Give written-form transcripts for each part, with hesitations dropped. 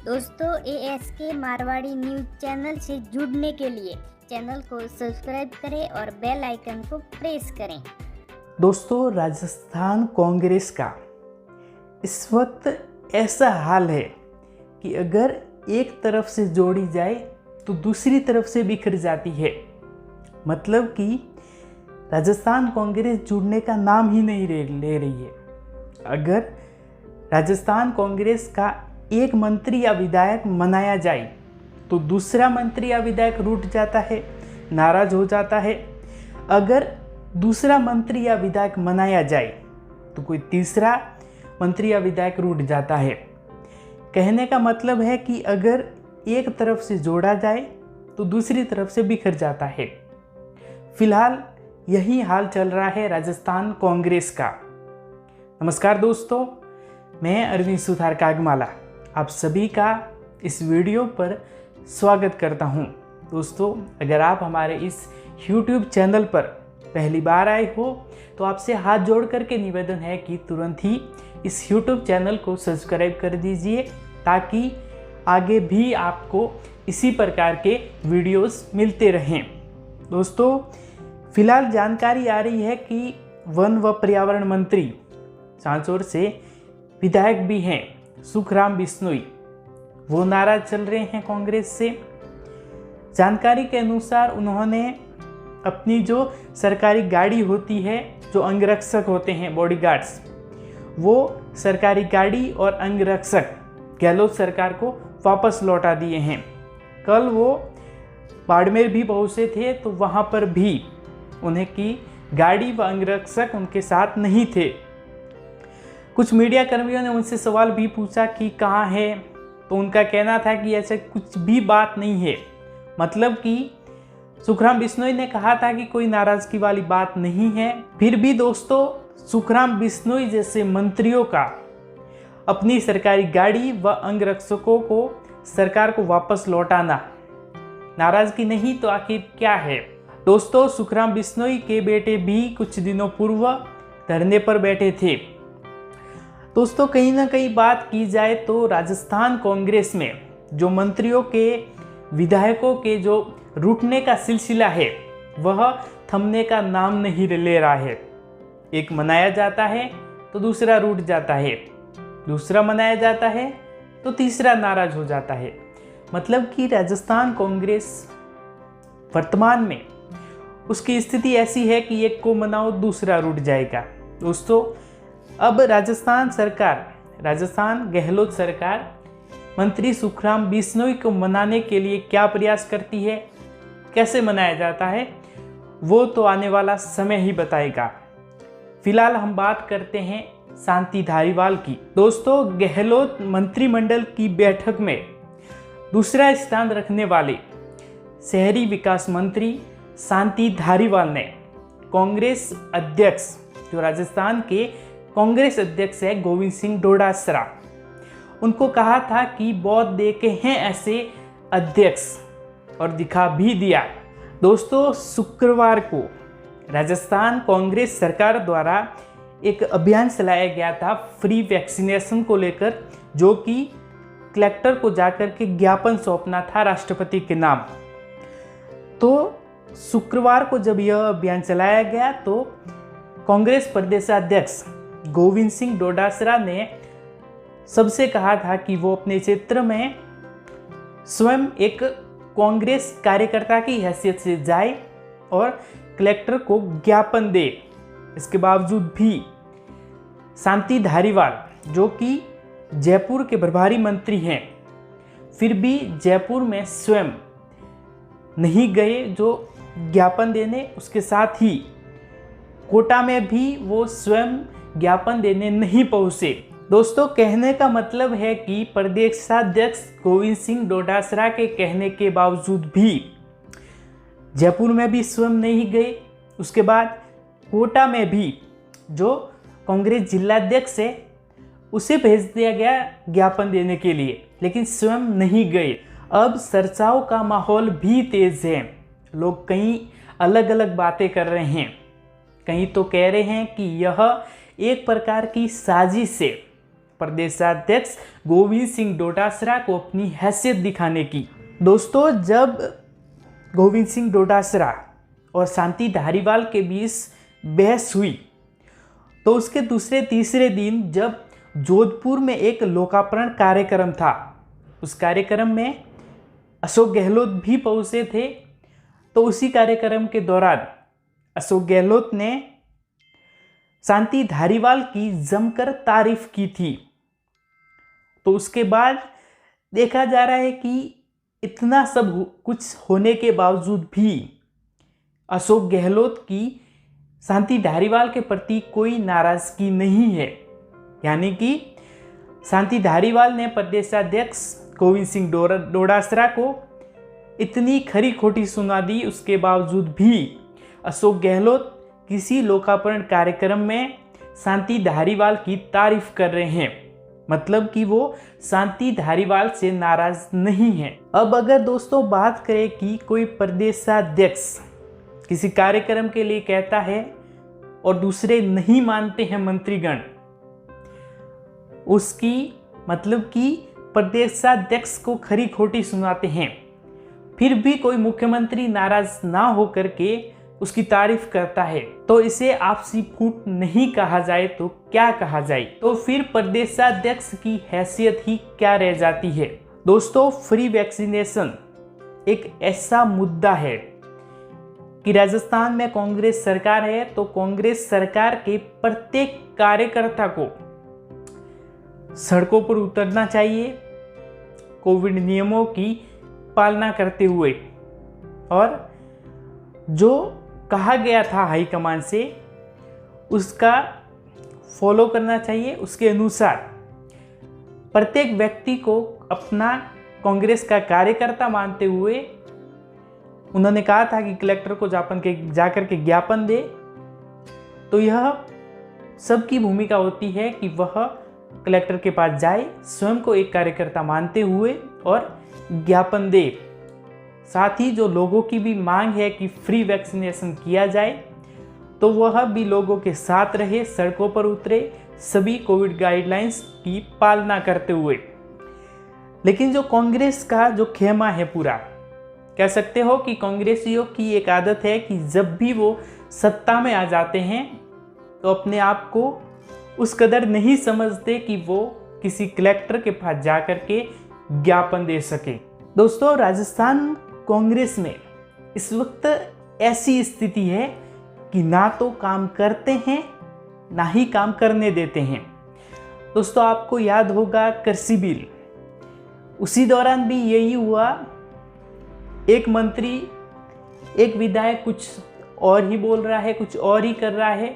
दोस्तों ASK Marwari news channel से जुड़ने के लिए चैनल को सब्सक्राइब करें और बेल आइकन को प्रेस करें। दोस्तों, राजस्थान कांग्रेस का इस वक्त ऐसा हाल है कि अगर एक तरफ से जोड़ी जाए तो दूसरी तरफ से बिखर जाती है। मतलब कि राजस्थान कांग्रेस जुड़ने का नाम ही नहीं ले रही है। अगर राजस्थान कांग्रेस का एक मंत्री या विधायक मनाया जाए तो दूसरा मंत्री या विधायक रूठ जाता है, नाराज हो जाता है। अगर दूसरा मंत्री या विधायक मनाया जाए तो कोई तीसरा मंत्री या विधायक रूठ जाता है। कहने का मतलब है कि अगर एक तरफ से जोड़ा जाए तो दूसरी तरफ से बिखर जाता है। फिलहाल यही हाल चल रहा है राजस्थान कांग्रेस का। नमस्कार दोस्तों, मैं अरविंद सुथार कागमाला आप सभी का इस वीडियो पर स्वागत करता हूं। दोस्तों, अगर आप हमारे इस YouTube चैनल पर पहली बार आए हो तो आपसे हाथ जोड़ करके निवेदन है कि तुरंत ही इस YouTube चैनल को सब्सक्राइब कर दीजिए ताकि आगे भी आपको इसी प्रकार के वीडियोस मिलते रहें। दोस्तों, फिलहाल जानकारी आ रही है कि वन व पर्यावरण मंत्री सांचौर से विधायक भी हैं सुखराम बिश्नोई, वो नाराज चल रहे हैं कांग्रेस से। जानकारी के अनुसार उन्होंने अपनी जो सरकारी गाड़ी होती है, जो अंगरक्षक होते हैं बॉडीगार्ड्स, वो सरकारी गाड़ी और अंगरक्षक गहलोत सरकार को वापस लौटा दिए हैं। कल वो बाड़मेर भी पहुंचे थे तो वहां पर भी उन्हें की गाड़ी व अंगरक्षक उनके साथ नहीं थे। कुछ मीडिया कर्मियों ने उनसे सवाल भी पूछा कि कहाँ है, तो उनका कहना था कि ऐसा कुछ भी बात नहीं है। मतलब कि सुखराम बिश्नोई ने कहा था कि कोई नाराजगी वाली बात नहीं है। फिर भी दोस्तों, सुखराम बिश्नोई जैसे मंत्रियों का अपनी सरकारी गाड़ी व अंगरक्षकों को सरकार को वापस लौटाना नाराजगी नहीं तो आखिर क्या है। दोस्तों, सुखराम बिश्नोई के बेटे भी कुछ दिनों पूर्व धरने पर बैठे थे। दोस्तों, कहीं ना कहीं बात की जाए तो राजस्थान कांग्रेस में जो मंत्रियों के, विधायकों के जो रूठने का सिलसिला है वह थमने का नाम नहीं ले रहा है। एक मनाया जाता है तो दूसरा रूठ जाता है, दूसरा मनाया जाता है तो तीसरा नाराज हो जाता है। मतलब कि राजस्थान कांग्रेस वर्तमान में उसकी स्थिति ऐसी है कि एक को मनाओ दूसरा रूठ जाएगा। दोस्तों, अब राजस्थान गहलोत सरकार मंत्री सुखराम बिश्नोई को मनाने के लिए क्या प्रयास करती है, कैसे मनाया जाता है, वो तो आने वाला समय ही बताएगा। फिलहाल हम बात करते हैं शांति धारीवाल की। दोस्तों, गहलोत मंत्रिमंडल की बैठक में दूसरा स्थान रखने वाले शहरी विकास मंत्री शांति धारीवाल ने कांग्रेस अध्यक्ष, जो राजस्थान के कांग्रेस अध्यक्ष है गोविंद सिंह डोटासरा, उनको कहा था कि बहुत देखे हैं ऐसे अध्यक्ष, और दिखा भी दिया। दोस्तों, शुक्रवार को राजस्थान कांग्रेस सरकार द्वारा एक अभियान चलाया गया था फ्री वैक्सीनेशन को लेकर, जो कि कलेक्टर को जाकर के ज्ञापन सौंपना था राष्ट्रपति के नाम। तो शुक्रवार को जब यह अभियान चलाया गया तो कांग्रेस प्रदेशाध्यक्ष गोविंद सिंह डोटासरा ने सबसे कहा था कि वो अपने क्षेत्र में स्वयं एक कांग्रेस कार्यकर्ता की हैसियत से जाए और कलेक्टर को ज्ञापन दे। इसके बावजूद भी शांति धारीवाल, जो कि जयपुर के प्रभारी मंत्री हैं, फिर भी जयपुर में स्वयं नहीं गए जो ज्ञापन देने। उसके साथ ही कोटा में भी वो स्वयं ज्ञापन देने नहीं पहुंचे। दोस्तों, कहने का मतलब है कि प्रदेशाध्यक्ष गोविंद सिंह डोटासरा के कहने के बावजूद भी जयपुर में भी स्वयं नहीं गए। उसके बाद कोटा में भी जो कांग्रेस जिलाध्यक्ष है उसे भेज दिया गया ज्ञापन देने के लिए, लेकिन स्वयं नहीं गए। अब चर्चाओं का माहौल भी तेज है। लोग कई अलग अलग बातें कर रहे हैं। कहीं तो कह रहे हैं कि यह एक प्रकार की साजिश से प्रदेशाध्यक्ष गोविंद सिंह डोटासरा को अपनी हैसियत दिखाने की। दोस्तों, जब गोविंद सिंह डोटासरा और शांति धारीवाल के बीच बहस हुई तो उसके दूसरे तीसरे दिन जब जोधपुर में एक लोकार्पण कार्यक्रम था, उस कार्यक्रम में अशोक गहलोत भी पहुंचे थे। तो उसी कार्यक्रम के दौरान अशोक गहलोत ने शांति धारीवाल की जमकर तारीफ की थी। तो उसके बाद देखा जा रहा है कि इतना सब कुछ होने के बावजूद भी अशोक गहलोत की शांति धारीवाल के प्रति कोई नाराजगी नहीं है। यानी कि शांति धारीवाल ने प्रदेशाध्यक्ष गोविंद सिंह डोटासरा को इतनी खरी खोटी सुना दी, उसके बावजूद भी अशोक गहलोत किसी लोकार्पण कार्यक्रम में शांति धारीवाल की तारीफ कर रहे हैं। मतलब कि वो शांति धारीवाल से नाराज नहीं है। अब अगर दोस्तों बात करें कि कोई प्रदेशाध्यक्ष किसी कार्यक्रम के लिए कहता है और दूसरे नहीं मानते हैं मंत्रीगण, उसकी मतलब कि प्रदेशाध्यक्ष को खरी खोटी सुनाते हैं, फिर भी कोई मुख्यमंत्री नाराज ना होकर के उसकी तारीफ करता है, तो इसे आपसी फूट नहीं कहा जाए तो क्या कहा जाए? तो फिर प्रदेशाध्यक्ष की हैसियत ही क्या रह जाती है? दोस्तों, फ्री वैक्सीनेशन एक ऐसा मुद्दा है कि राजस्थान में कांग्रेस सरकार है, तो कांग्रेस सरकार के प्रत्येक कार्यकर्ता को सड़कों पर उतरना चाहिए कोविड नियमों की पालना करते हुए, और जो कहा गया था हाईकमान से उसका फॉलो करना चाहिए। उसके अनुसार प्रत्येक व्यक्ति को अपना कांग्रेस का कार्यकर्ता मानते हुए उन्होंने कहा था कि कलेक्टर को जाकर के ज्ञापन दे। तो यह सबकी भूमिका होती है कि वह कलेक्टर के पास जाए, स्वयं को एक कार्यकर्ता मानते हुए और ज्ञापन दे। साथ ही जो लोगों की भी मांग है कि फ्री वैक्सीनेशन किया जाए, तो वह भी लोगों के साथ रहे, सड़कों पर उतरे, सभी कोविड गाइडलाइंस की पालना करते हुए। लेकिन जो कांग्रेस का जो खेमा है पूरा, कह सकते हो कि कांग्रेसियों की एक आदत है कि जब भी वो सत्ता में आ जाते हैं तो अपने आप को उस कदर नहीं समझते कि वो किसी कलेक्टर के पास जाकर के ज्ञापन दे सके। दोस्तों, राजस्थान कांग्रेस में इस वक्त ऐसी स्थिति है कि ना तो काम करते हैं ना ही काम करने देते हैं। दोस्तों, आपको याद होगा कृषि बिल, उसी दौरान भी यही हुआ। एक मंत्री, एक विधायक कुछ और ही बोल रहा है, कुछ और ही कर रहा है,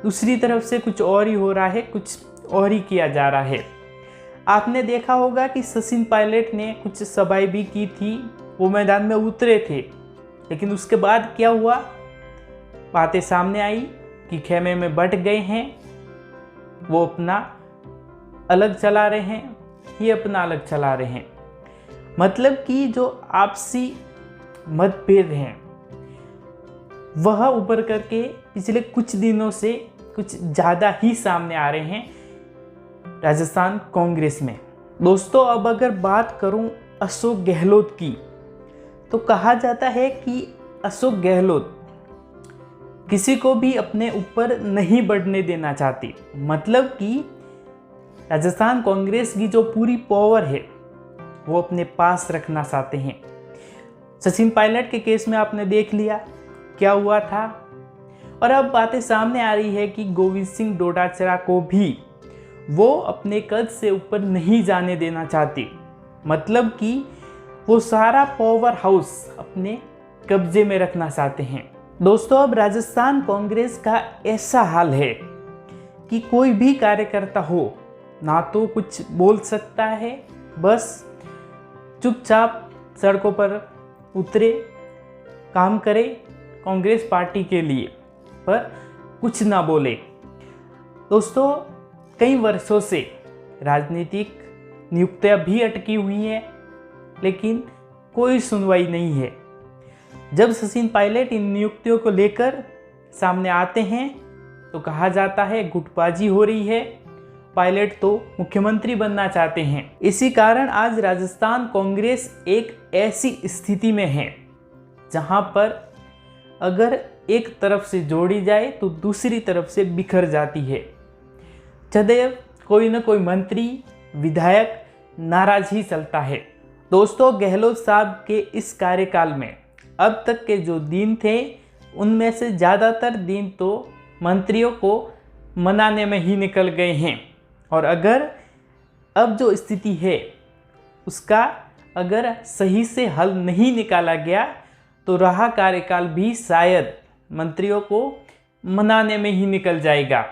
दूसरी तरफ से कुछ और ही हो रहा है, कुछ और ही किया जा रहा है। आपने देखा होगा कि सचिन पायलट ने कुछ सभाएं भी की थी, वो मैदान में उतरे थे, लेकिन उसके बाद क्या हुआ? बातें सामने आई कि खेमे में बट गए हैं, वो अपना अलग चला रहे हैं, ये अपना अलग चला रहे हैं। मतलब कि जो आपसी मतभेद हैं वह उभर करके पिछले कुछ दिनों से कुछ ज़्यादा ही सामने आ रहे हैं राजस्थान कांग्रेस में। दोस्तों, अब अगर बात करूं अशोक गहलोत की, तो कहा जाता है कि अशोक गहलोत किसी को भी अपने ऊपर नहीं बढ़ने देना चाहती। मतलब कि राजस्थान कांग्रेस की जो पूरी पावर है वो अपने पास रखना चाहते हैं। सचिन पायलट के केस में आपने देख लिया क्या हुआ था, और अब बातें सामने आ रही है कि गोविंद सिंह डोटासरा को भी वो अपने कद से ऊपर नहीं जाने देना चाहती। मतलब कि वो सारा पावर हाउस अपने कब्जे में रखना चाहते हैं। दोस्तों, अब राजस्थान कांग्रेस का ऐसा हाल है कि कोई भी कार्यकर्ता हो ना तो कुछ बोल सकता है, बस चुपचाप सड़कों पर उतरे, काम करे कांग्रेस पार्टी के लिए, पर कुछ ना बोले। दोस्तों, कई वर्षों से राजनीतिक नियुक्तियां भी अटकी हुई हैं, लेकिन कोई सुनवाई नहीं है। जब सचिन पायलट इन नियुक्तियों को लेकर सामने आते हैं तो कहा जाता है गुटबाजी हो रही है, पायलट तो मुख्यमंत्री बनना चाहते हैं। इसी कारण आज राजस्थान कांग्रेस एक ऐसी स्थिति में है जहां पर अगर एक तरफ से जोड़ी जाए तो दूसरी तरफ से बिखर जाती है। सदैव कोई न कोई मंत्री विधायक नाराज ही चलता है। दोस्तों, गहलोत साहब के इस कार्यकाल में अब तक के जो दिन थे उनमें से ज़्यादातर दिन तो मंत्रियों को मनाने में ही निकल गए हैं, और अगर अब जो स्थिति है उसका अगर सही से हल नहीं निकाला गया तो रहा कार्यकाल भी शायद मंत्रियों को मनाने में ही निकल जाएगा।